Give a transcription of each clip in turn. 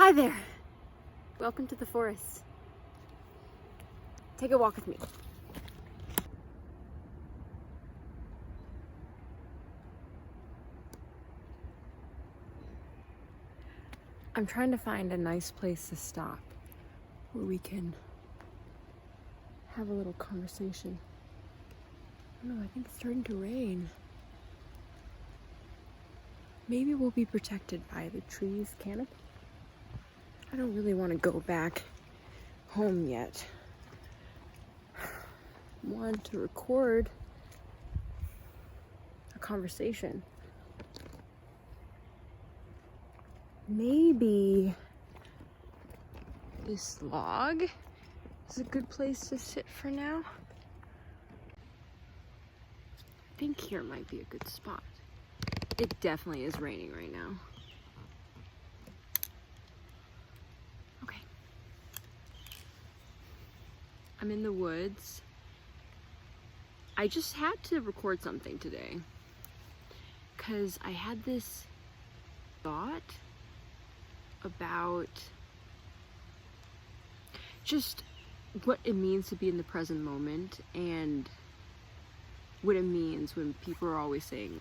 Hi there. Welcome to the forest. Take a walk with me. I'm trying to find a nice place to stop where we can have a little conversation. I don't know, I think it's starting to rain. Maybe we'll be protected by the trees canopy. I don't really want to go back home yet. I want to record a conversation. Maybe this log is a good place to sit for now. I think here might be a good spot. It definitely is raining right now. Okay. I'm in the woods. I just had to record something today because I had this thought about just what it means to be in the present moment and what it means when people are always saying,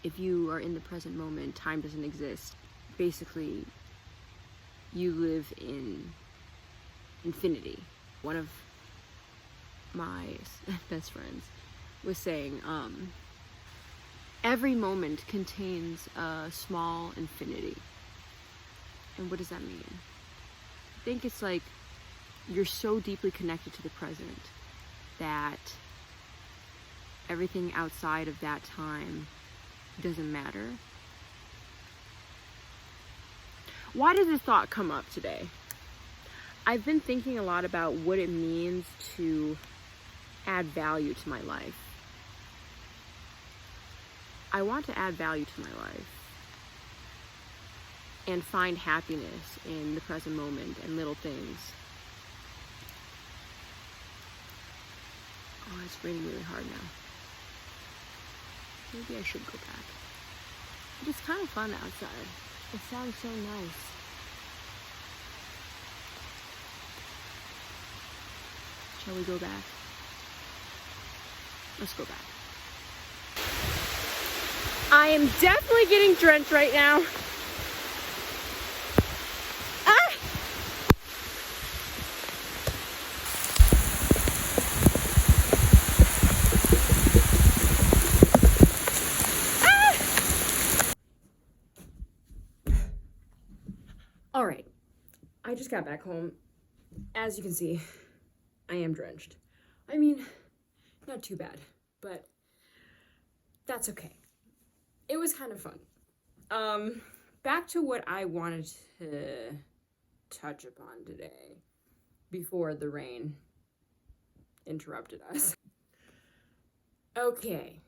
if you are in the present moment, time doesn't exist. Basically, you live in infinity. One of my best friends was saying, every moment contains a small infinity. And what does that mean? I think it's like you're so deeply connected to the present that everything outside of that time doesn't matter. Why did this thought come up today? I've been thinking a lot about what it means to add value to my life. I want to add value to my life and find happiness in the present moment and little things. Oh, it's raining really hard now. Maybe I should go back. But it's kind of fun outside. It sounds so nice. Shall we go back? Let's go back. I am definitely getting drenched right now. All right, I just got back home. As you can see, I am drenched. I mean, not too bad, but that's okay. It was kind of fun. Back to what I wanted to touch upon today before the rain interrupted us. Okay.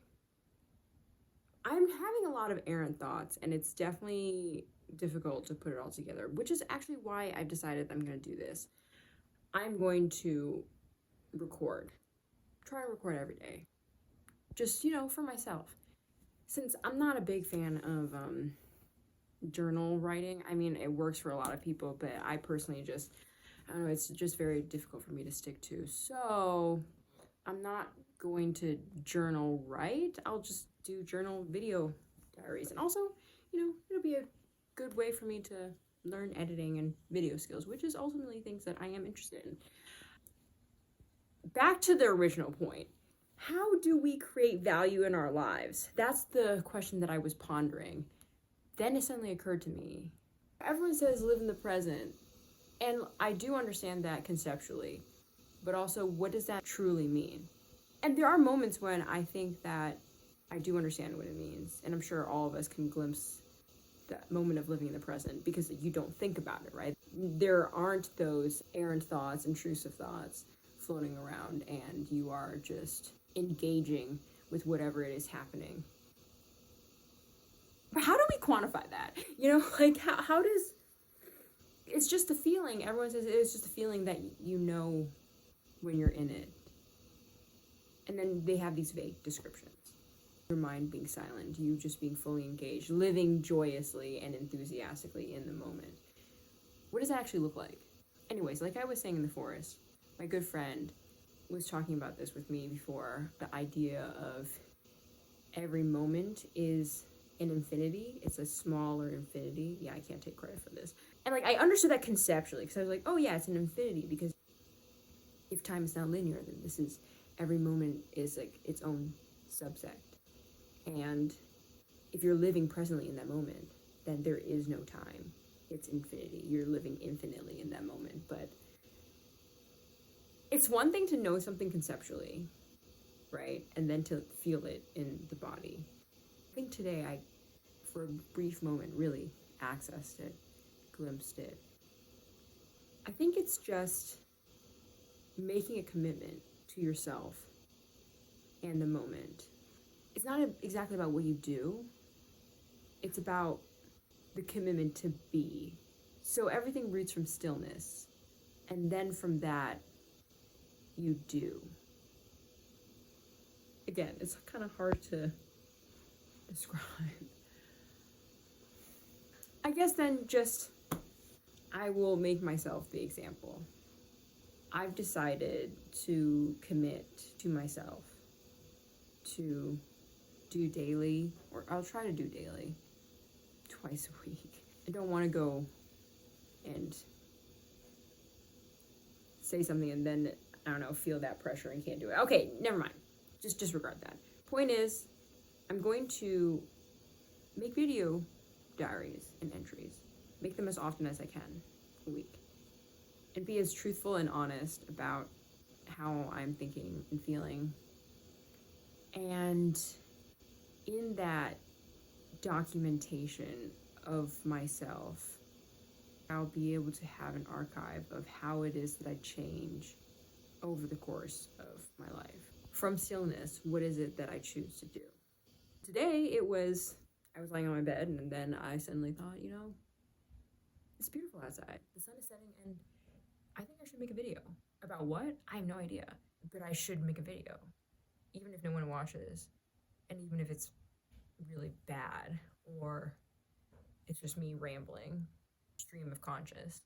I'm having a lot of errant thoughts, and it's definitely difficult to put it all together, which is actually why I've decided I'm going to do this. I'm going to try to record every day, just, for myself. Since I'm not a big fan of journal writing, I mean, it works for a lot of people, but I personally I don't know, it's just very difficult for me to stick to. So I'm not going to journal write. I'll just do journal video diaries. And also, it'll be a good way for me to learn editing and video skills, which is ultimately things that I am interested in. Back to the original point. How do we create value in our lives? That's the question that I was pondering. Then it suddenly occurred to me. Everyone says live in the present, and I do understand that conceptually, but also what does that truly mean? And there are moments when I think that I do understand what it means, and I'm sure all of us can glimpse that moment of living in the present because you don't think about it, right? There aren't those errant thoughts, intrusive thoughts floating around, and you are just engaging with whatever it is happening. But how do we quantify that? How does, it's just a feeling. Everyone says it's just a feeling that when you're in it. And then they have these vague descriptions. Your mind being silent, you just being fully engaged, living joyously and enthusiastically in the moment. what does that actually look like? Anyways, like I was saying in the forest, my good friend was talking about this with me before, the idea of every moment is an infinity. It's a smaller infinity. Yeah, I can't take credit for this. And like I understood that conceptually because I was like, oh yeah, it's an infinity because if time is not linear, then this is every moment is like its own subsect. And if you're living presently in that moment, then there is no time. It's infinity. You're living infinitely in that moment. But it's one thing to know something conceptually, right? And then to feel it in the body. I think today I, for a brief moment, really accessed it, glimpsed it. I think it's just making a commitment to yourself and the moment. It's not exactly about what you do, it's about the commitment to be. So everything roots from stillness, and then from that, you do. Again, it's kind of hard to describe. I guess then just, I will make myself the example. I've decided to commit to myself to do daily, or I'll try to do daily, twice a week. I don't want to go and say something and then, I don't know, feel that pressure and can't do it. Okay, never mind. Just disregard that. Point is, I'm going to make video diaries and entries. Make them as often as I can a week. And be as truthful and honest about how I'm thinking and feeling. And in that documentation of myself, I'll be able to have an archive of how it is that I change over the course of my life. From stillness, what is it that I choose to do? Today, I was lying on my bed, and then I suddenly thought, you know, it's beautiful outside. The sun is setting, and I think I should make a video. About what? I have no idea. But I should make a video. Even if no one watches, and even if it's really bad, or it's just me rambling. Stream of consciousness.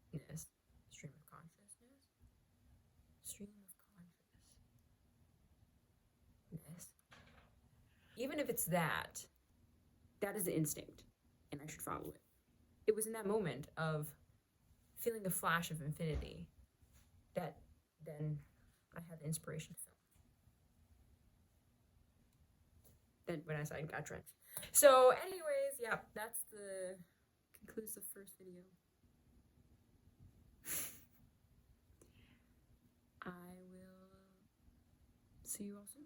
Stream of consciousness? Stream of consciousness. Even if it's that, that is the instinct, and I should follow it. It was in that moment of feeling a flash of infinity that then I had the inspiration to film. Then when I saw it, got drenched. So anyways, yeah, that's the conclusive first video. I will see you all soon.